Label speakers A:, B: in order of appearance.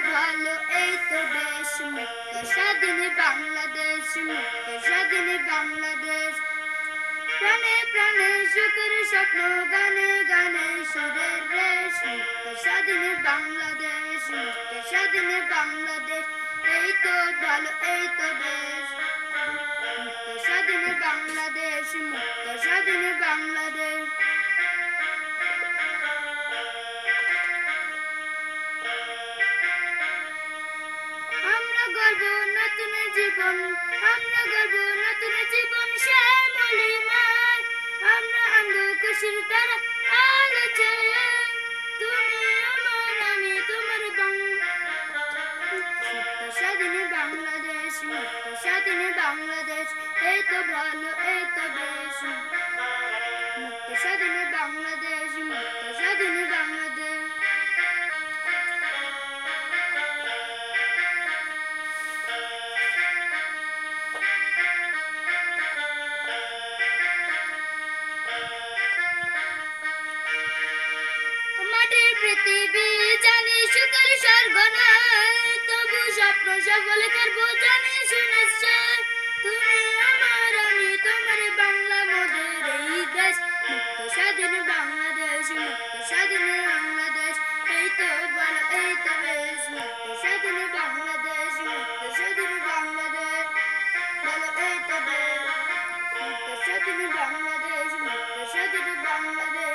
A: ভালো এই তো দেশ মুক্ত স্বাধীন বাংলাদেশ মুক্ত স্বাধীন বাংলাদেশ প্রাণে প্রাণে সুখের স্বপ্ন গানে গানে সুরের রেশ মুক্ত স্বাধীন বাংলাদেশ মুক্ত স্বাধীন বাংলাদেশ এই তো ভালো এই তো দেশ মুক্ত স্বাধীন বাংলাদেশ মুক্ত স্বাধীন বাংলাদেশ আমরা গর্ব নতুন জীবন আমরা গর্ব নতুন জীবন শ্যামলী মাঠ আমরা আনবো খুশির তারা আলো ছেয়ে তুমি আমার আমি তোমার মুক্ত স্বাধীন বাংলাদেশ মুক্ত স্বাধীন বাংলাদেশ এই তো ভালো এই তো বেশ মুক্ত স্বাধীন বাংলাদেশ মুক্ত স্বাধীন বাংলাদেশ পৃথিবী জানি সুখের স্বর্গ নয় তবু স্বপ্ন সফল করবো জানি সুনিশ্চয় তুমি আমার আমি তোমার বাংলা মোদের এই দেশ মুক্ত স্বাধীন বাংলাদেশ মুক্ত স্বাধীন বাংলাদেশ এই তো ভালো এই তো বেশ মুক্ত স্বাধীন বাংলাদেশ মুক্ত স্বাধীন বাংলাদেশ ভালো এই তো বেশ মুক্ত স্বাধীন বাংলাদেশ মুক্ত স্বাধীন বাংলাদেশ